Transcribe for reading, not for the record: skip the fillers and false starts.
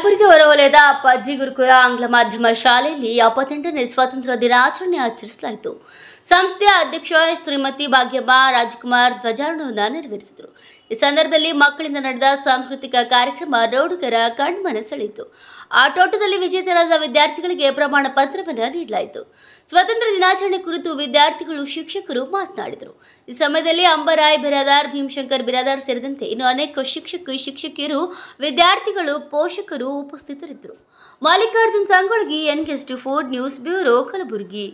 ಕಲಬುರಗಿ ಹೊರವಲಯದ ಅಪ್ಪಾಜಿ ಗುರುಕುಲ ಆಂಗ್ಲ ಮಾಧ್ಯಮ ಶಾಲೆಯಲ್ಲಿ 78ನೇ ಸ್ವಾತಂತ್ರ್ಯ ದಿನಾಚರಣೆ ಆಚರಿಸಲಾಯಿತು. ಸಂಸ್ಥೆಯ ಅಧ್ಯಕ್ಷ ಶ್ರೀಮತಿ ಭಾಗ್ಯಮ್ಮ ರಾಜ್ಕುಮಾರ್ ಧ್ವಜಾರೋಹಣ ನೆರವೇರಿಸಿದರು. ಈ ಸಂದರ್ಭದಲ್ಲಿ ಮಕ್ಕಳಿಂದ ನಡೆದ ಸಾಂಸ್ಕೃತಿಕ ಕಾರ್ಯಕ್ರಮ ನೋಡುಗರ ಕಣ್ಮನ ಸೆಳೆಯಿತು. ಆಟೋಟದಲ್ಲಿ ವಿಜೇತರಾದ ವಿದ್ಯಾರ್ಥಿಗಳಿಗೆ ಪ್ರಮಾಣ ಪತ್ರವನ್ನು ನೀಡಲಾಯಿತು. ಸ್ವಾತಂತ್ರ್ಯ ದಿನಾಚರಣೆ ಕುರಿತು ವಿದ್ಯಾರ್ಥಿಗಳು, ಶಿಕ್ಷಕರು ಮಾತನಾಡಿದರು. ಈ ಸಮಯದಲ್ಲಿ ಅಂಬರಾಯ್ ಬಿರಾದಾರ್, ಭೀಮಶಂಕರ್ ಬಿರಾದಾರ್ ಸೇರಿದಂತೆ ಇನ್ನು ಅನೇಕ ಶಿಕ್ಷಕಿಯರು, ವಿದ್ಯಾರ್ಥಿಗಳು, ಪೋಷಕರು ಉಪಸ್ಥಿತರಿದ್ದರು. Mallikarjun Sangolgi, NK24 news bureau, Kalaburagi.